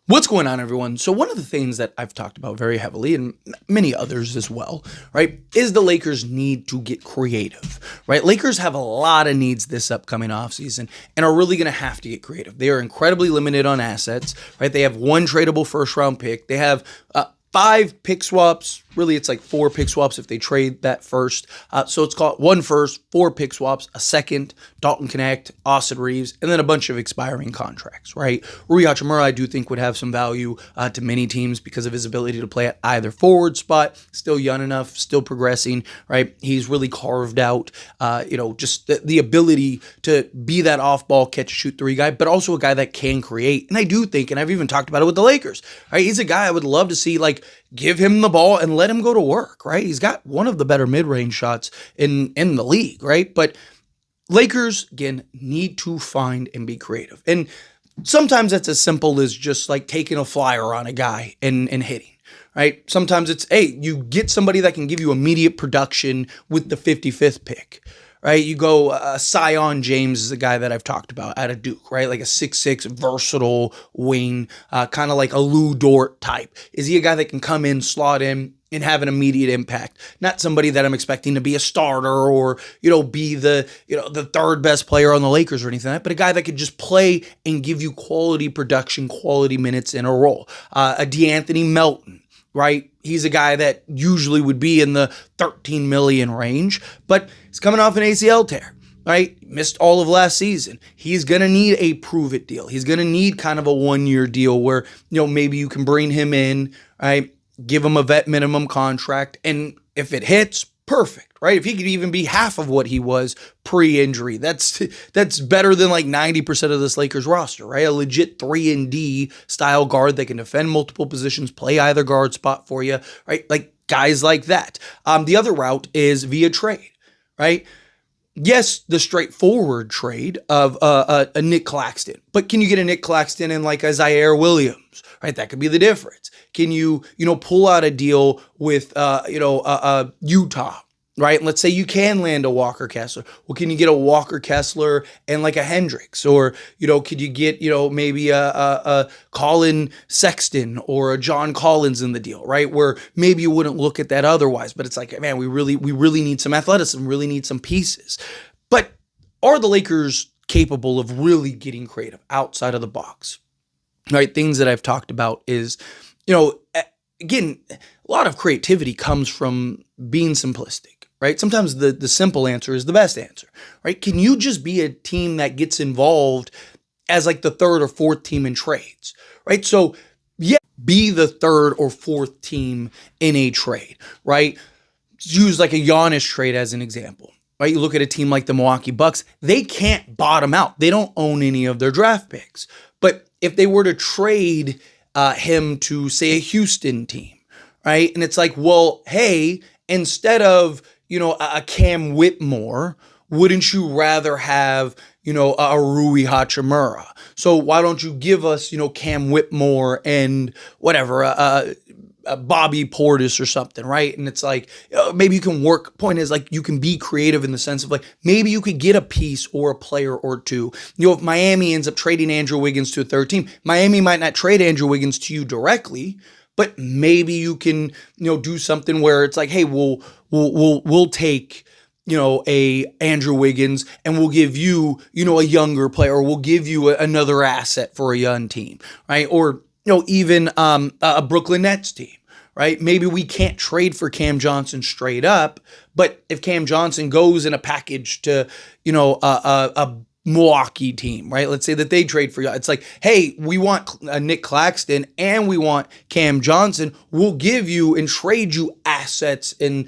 What's going on, everyone? So one of the things that I've talked about very heavily, and many others as well, right, is the Lakers need to get creative, right? Lakers have a lot of needs this upcoming offseason and are really going to have to get creative. They are incredibly limited on assets, right? They have one tradable first-round pick. They have 5 pick swaps. Really, it's like 4 pick swaps if they trade that first. So it's called 1 first, 4 pick swaps, a second, Dalton Connect, Austin Reeves, and then a bunch of expiring contracts, right? Rui Hachimura, I do think, would have some value to many teams because of his ability to play at either forward spot, still young enough, still progressing, right? He's really carved out, just the ability to be that off-ball catch-shoot 3 guy, but also a guy that can create. And I do think, and I've even talked about it with the Lakers, right? He's a guy I would love to see, give him the ball and let him go to work, right? He's got one of the better mid-range shots in the league, right? But Lakers, again, need to find and be creative. And sometimes that's as simple as just taking a flyer on a guy and hitting, right? Sometimes it's, hey, you get somebody that can give you immediate production with the 55th pick, right? You go, Sion James is a guy that I've talked about out of Duke, right? Like a 6'6", versatile wing, kind of like a Lou Dort type. Is he a guy that can come in, slot in, and have an immediate impact? Not somebody that I'm expecting to be a starter or, be the third best player on the Lakers or anything like that, but a guy that could just play and give you quality production, quality minutes in a role. A DeAnthony Melton, right? He's a guy that usually would be in the 13 million range, but he's coming off an ACL tear, right? Missed all of last season. He's going to need a prove-it deal. He's going to need kind of a one-year deal where, maybe you can bring him in, right? Give him a vet minimum contract, and if it hits, perfect, right? If he could even be half of what he was pre-injury, that's better than 90% of this Lakers roster, right? A legit 3-and-D style guard that can defend multiple positions, play either guard spot for you, right? Guys like that. The other route is via trade, right? Yes, the straightforward trade of a Nick Claxton, but can you get a Nick Claxton and a Zaire Williams, right? That could be the difference. Can you, pull out a deal with, Utah, right? And let's say you can land a Walker Kessler. Well, can you get a Walker Kessler and a Hendricks? Or, could you get, maybe a Colin Sexton or a John Collins in the deal, right? Where maybe you wouldn't look at that otherwise, but it's man, we really need some athleticism, really need some pieces. But are the Lakers capable of really getting creative outside of the box? Right? Things that I've talked about is, again, a lot of creativity comes from being simplistic, right? Sometimes the simple answer is the best answer, right? Can you just be a team that gets involved as the third or fourth team in trades, right? So yeah, be the third or fourth team in a trade, right? Use a Giannis trade as an example, right? You look at a team like the Milwaukee Bucks, they can't bottom out. They don't own any of their draft picks. But if they were to trade him to, say, a Houston team, right? And it's well, hey, instead of, a Cam Whitmore, wouldn't you rather have, a Rui Hachimura? So why don't you give us, Cam Whitmore and whatever, a Bobby Portis or something, right? And it's maybe you can work. Point is, you can be creative in the sense of maybe you could get a piece or a player or two. If Miami ends up trading Andrew Wiggins to a third team, Miami might not trade Andrew Wiggins to you directly, but maybe you can, do something where it's hey, we'll take, a Andrew Wiggins and we'll give you, a younger player, or we'll give you another asset for a young team, right? Or, even a Brooklyn Nets team, right? Maybe we can't trade for Cam Johnson straight up, but if Cam Johnson goes in a package to, a Milwaukee team, right? Let's say that they trade for you. It's hey, we want Nick Claxton and we want Cam Johnson. We'll give you and trade you assets and,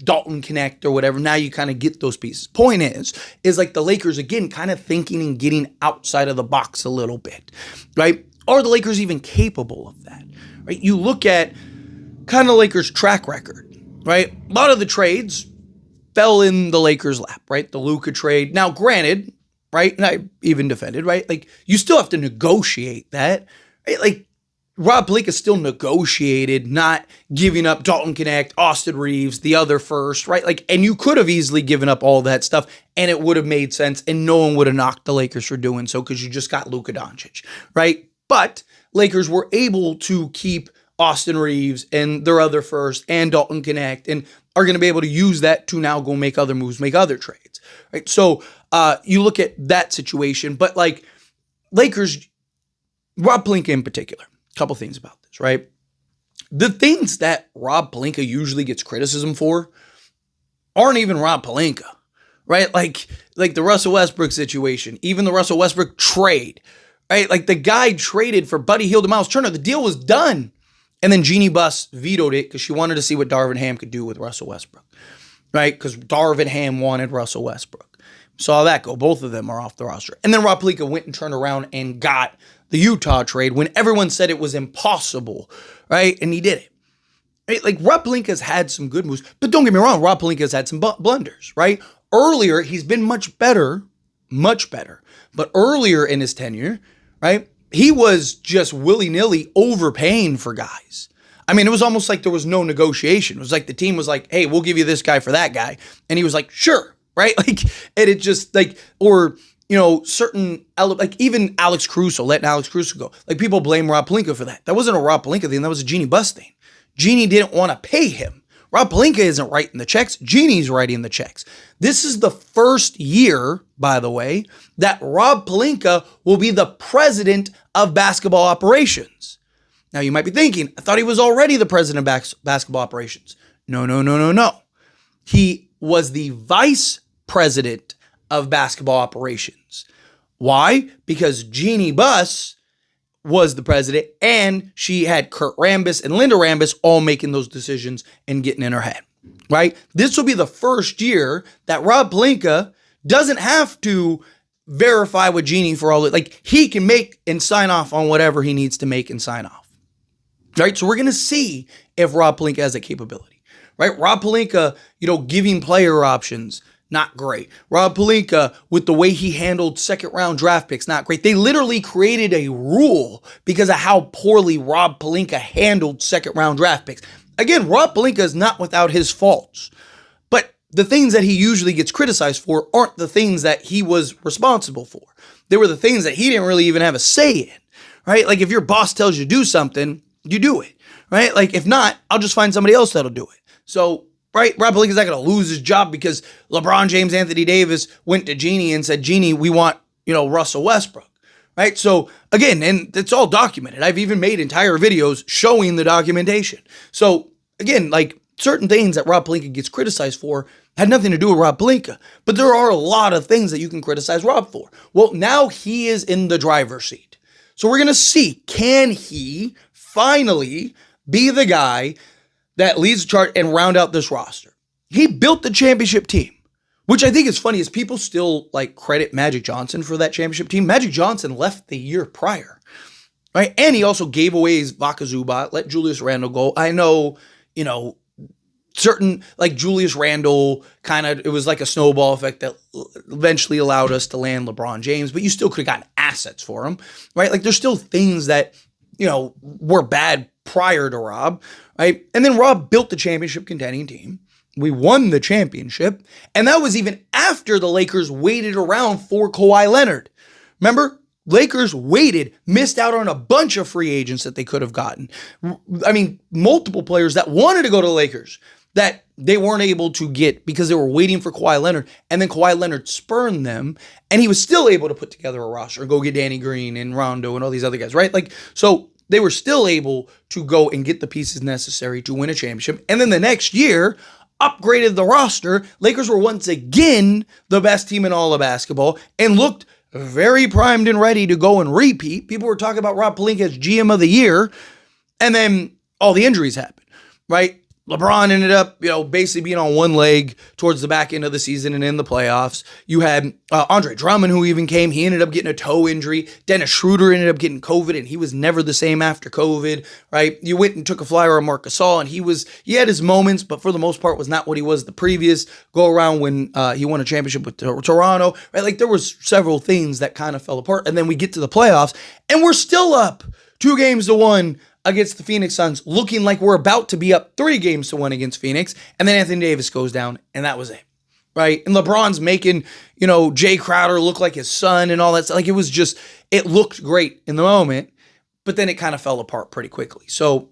Dalton Connect or whatever. Now you kind of get those pieces. Point is the Lakers, again, kind of thinking and getting outside of the box a little bit, right? Are the Lakers even capable of that, right? You look at kind of Lakers' track record, right? A lot of the trades fell in the Lakers' lap, right? The Luka trade. Now, granted, right, and I even defended, right? You still have to negotiate that, right? Rob Pelinka still negotiated not giving up Dalton Connect, Austin Reeves, the other first, right? And you could have easily given up all that stuff and it would have made sense and no one would have knocked the Lakers for doing so because you just got Luka Doncic, right? But Lakers were able to keep Austin Reeves and their other first and Dalton Connect, and are going to be able to use that to now go make other moves, make other trades, right? So you look at that situation, but like Lakers, Rob Pelinka in particular, a couple things about this, right? The things that Rob Pelinka usually gets criticism for aren't even Rob Pelinka, right? Like the Russell Westbrook situation, even the Russell Westbrook trade, right? Like the guy traded for Buddy Hield and Miles Turner. The deal was done. And then Jeannie Buss vetoed it because she wanted to see what Darvin Ham could do with Russell Westbrook, right? Because Darvin Ham wanted Russell Westbrook. Saw that go. Both of them are off the roster. And then Rob Pelinka went and turned around and got the Utah trade when everyone said it was impossible, right? And he did it. Right? Like Rob Pelinka's had some good moves, but don't get me wrong, Rob Pelinka's had some blunders, right? Earlier, he's been much better. But earlier in his tenure, right, he was just willy-nilly overpaying for guys. I mean, it was almost like there was no negotiation. It was like the team was like, hey, we'll give you this guy for that guy. And he was like, sure, right? Like, and it just like, or, you know, certain, like even Alex Caruso, letting Alex Caruso go. Like people blame Rob Pelinka for that. That wasn't a Rob Pelinka thing. That was a Jeannie Buss thing. Jeannie didn't want to pay him. Rob Pelinka isn't writing the checks. Jeannie's writing the checks. This is the first year, by the way, that Rob Pelinka will be the president of basketball operations. Now, you might be thinking, I thought he was already the president of basketball operations. No. He was the vice president of basketball operations. Why? Because Jeannie Buss was the president, and she had Kurt Rambis and Linda Rambis all making those decisions and getting in her head, right? This will be the first year that Rob Pelinka doesn't have to verify with Jeannie for all it. Like, he can make and sign off on whatever he needs to make and sign off, right? So we're going to see if Rob Pelinka has that capability, right? Rob Pelinka, giving player options, not great. Rob Pelinka, with the way he handled second round draft picks, not great. They literally created a rule because of how poorly Rob Pelinka handled second round draft picks. Again, Rob Pelinka is not without his faults, but the things that he usually gets criticized for aren't the things that he was responsible for. They were the things that he didn't really even have a say in, right? Like if your boss tells you to do something, you do it, right? Like if not, I'll just find somebody else that'll do it. So, right, Rob Pelinka's not going to lose his job because LeBron James, Anthony Davis went to Jeannie and said, Jeannie, we want, Russell Westbrook, right? So again, and it's all documented. I've even made entire videos showing the documentation. So again, like certain things that Rob Pelinka gets criticized for had nothing to do with Rob Pelinka, but there are a lot of things that you can criticize Rob for. Well, now he is in the driver's seat. So we're going to see, can he finally be the guy that leads the chart and round out this roster? He built the championship team, which I think is funny is people still credit Magic Johnson for that championship team. Magic Johnson left the year prior, right? And he also gave away his Vaca Zubat, let Julius Randle go. I know, certain Julius Randle it was like a snowball effect that eventually allowed us to land LeBron James, but you still could have gotten assets for him, right? Like there's still things that, were bad prior to Rob, right? And then Rob built the championship contending team. We won the championship. And that was even after the Lakers waited around for Kawhi Leonard. Remember? Lakers waited, missed out on a bunch of free agents that they could have gotten. I mean, multiple players that wanted to go to the Lakers that they weren't able to get because they were waiting for Kawhi Leonard. And then Kawhi Leonard spurned them, and he was still able to put together a roster and go get Danny Green and Rondo and all these other guys, right? So they were still able to go and get the pieces necessary to win a championship. And then the next year, upgraded the roster. Lakers were once again the best team in all of basketball and looked very primed and ready to go and repeat. People were talking about Rob Pelinka as GM of the year, and then all the injuries happened, right? LeBron ended up, basically being on one leg towards the back end of the season and in the playoffs. You had Andre Drummond, who even came. He ended up getting a toe injury. Dennis Schroeder ended up getting COVID, and he was never the same after COVID, right? You went and took a flyer on Marc Gasol, and he had his moments, but for the most part was not what he was the previous go-around when he won a championship with Toronto, right? There was several things that kind of fell apart, and then we get to the playoffs, and we're still up 2-1 against the Phoenix Suns, looking like we're about to be up 3-1 against Phoenix, and then Anthony Davis goes down, and that was it, right? And LeBron's making, Jay Crowder look like his son and all that stuff. It was just, it looked great in the moment, but then it kind of fell apart pretty quickly. So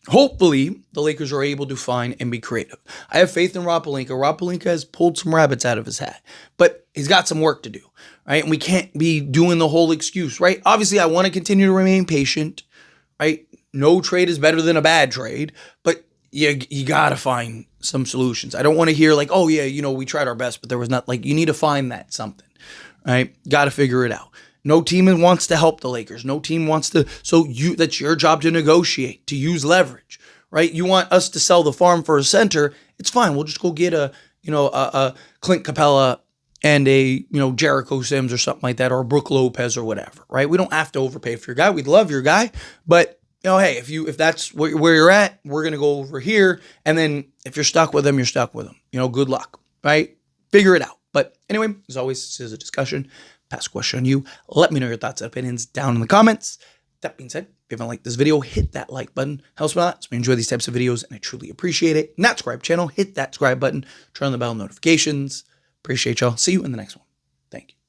hopefully the Lakers are able to find and be creative. I have faith in Rob Pelinka. Rob Pelinka has pulled some rabbits out of his hat, but he's got some work to do, right? And we can't be doing the whole excuse, right? Obviously, I want to continue to remain patient, right? No trade is better than a bad trade, but you got to find some solutions. I don't want to hear like, oh yeah, we tried our best, but there was not, like, you need to find that something, right? Got to figure it out. No team wants to help the Lakers. No team wants to. So that's your job to negotiate, to use leverage, right? You want us to sell the farm for a center. It's fine. We'll just go get a Clint Capella and a, Jericho Sims or something like that, or Brook Lopez or whatever, right? We don't have to overpay for your guy. We'd love your guy, but hey, if that's where you're at, we're going to go over here. And then if you're stuck with them, you're stuck with them. Good luck, right? Figure it out. But anyway, as always, this is a discussion. Pass a question on you. Let me know your thoughts and opinions down in the comments. That being said, if you haven't liked this video, hit that like button. Helps me a lot. So we enjoy these types of videos, and I truly appreciate it. Not subscribe channel, hit that subscribe button. Turn on the bell notifications. Appreciate y'all. See you in the next one. Thank you.